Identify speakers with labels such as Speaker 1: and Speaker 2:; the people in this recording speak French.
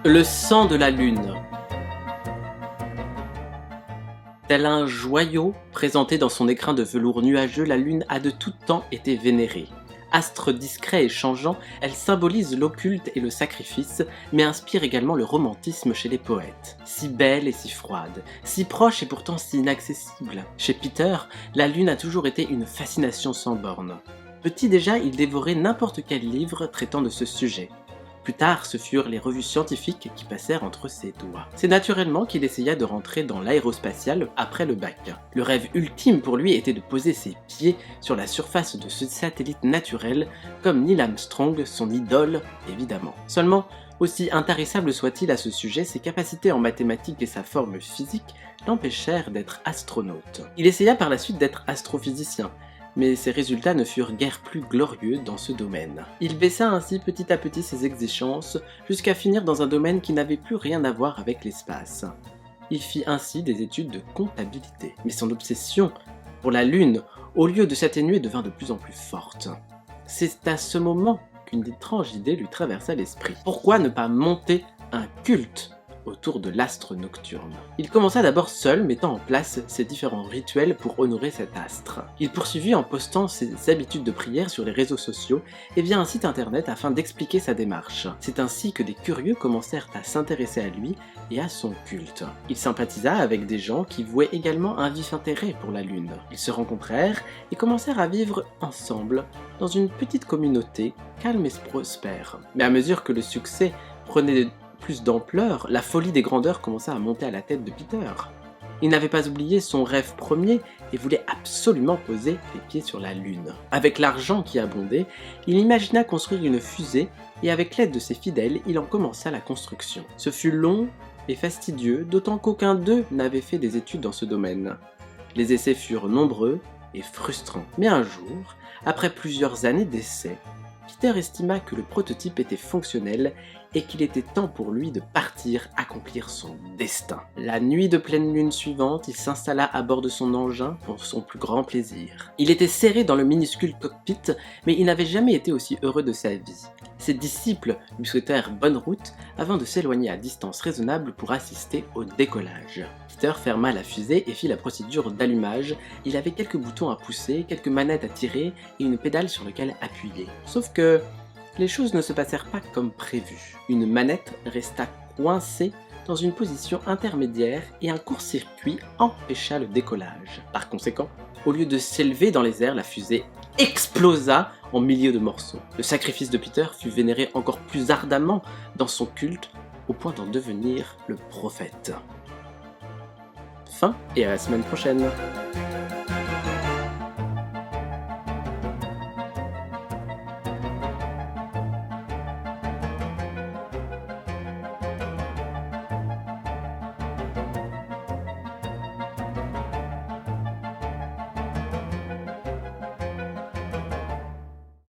Speaker 1: Le sang de la lune. Tel un joyau présenté dans son écrin de velours nuageux, la lune a de tout temps été vénérée. Astre discret et changeant, elle symbolise l'occulte et le sacrifice, mais inspire également le romantisme chez les poètes. Si belle et si froide, si proche et pourtant si inaccessible. Chez Peter, la lune a toujours été une fascination sans bornes. Petit déjà, il dévorait n'importe quel livre traitant de ce sujet. Plus tard, ce furent les revues scientifiques qui passèrent entre ses doigts. C'est naturellement qu'il essaya de rentrer dans l'aérospatiale après le bac. Le rêve ultime pour lui était de poser ses pieds sur la surface de ce satellite naturel, comme Neil Armstrong, son idole, évidemment. Seulement, aussi intarissable soit-il à ce sujet, ses capacités en mathématiques et sa forme physique l'empêchèrent d'être astronaute. Il essaya par la suite d'être astrophysicien, mais ses résultats ne furent guère plus glorieux dans ce domaine. Il baissa ainsi petit à petit ses exigences, jusqu'à finir dans un domaine qui n'avait plus rien à voir avec l'espace. Il fit ainsi des études de comptabilité, mais son obsession pour la Lune, au lieu de s'atténuer, devint de plus en plus forte. C'est à ce moment qu'une étrange idée lui traversa l'esprit. Pourquoi ne pas monter un culte autour de l'astre nocturne? Il commença d'abord seul, mettant en place ses différents rituels pour honorer cet astre. Il poursuivit en postant ses habitudes de prière sur les réseaux sociaux et via un site internet afin d'expliquer sa démarche. C'est ainsi que des curieux commencèrent à s'intéresser à lui et à son culte. Il sympathisa avec des gens qui vouaient également un vif intérêt pour la Lune. Ils se rencontrèrent et commencèrent à vivre ensemble dans une petite communauté calme et prospère. Mais à mesure que le succès prenait plus d'ampleur, la folie des grandeurs commença à monter à la tête de Peter. Il n'avait pas oublié son rêve premier et voulait absolument poser les pieds sur la Lune. Avec l'argent qui abondait, il imagina construire une fusée et avec l'aide de ses fidèles, il en commença la construction. Ce fut long et fastidieux, d'autant qu'aucun d'eux n'avait fait des études dans ce domaine. Les essais furent nombreux et frustrants. Mais un jour, après plusieurs années d'essais, Peter estima que le prototype était fonctionnel et qu'il était temps pour lui de partir accomplir son destin. La nuit de pleine lune suivante, il s'installa à bord de son engin pour son plus grand plaisir. Il était serré dans le minuscule cockpit, mais il n'avait jamais été aussi heureux de sa vie. Ses disciples lui souhaitèrent bonne route avant de s'éloigner à distance raisonnable pour assister au décollage. Peter ferma la fusée et fit la procédure d'allumage. Il avait quelques boutons à pousser, quelques manettes à tirer et une pédale sur laquelle appuyer. Sauf que les choses ne se passèrent pas comme prévu. Une manette resta coincée dans une position intermédiaire et un court-circuit empêcha le décollage. Par conséquent, au lieu de s'élever dans les airs, la fusée explosa en milliers de morceaux. Le sacrifice de Peter fut vénéré encore plus ardemment dans son culte, au point d'en devenir le prophète. Fin et à la semaine prochaine.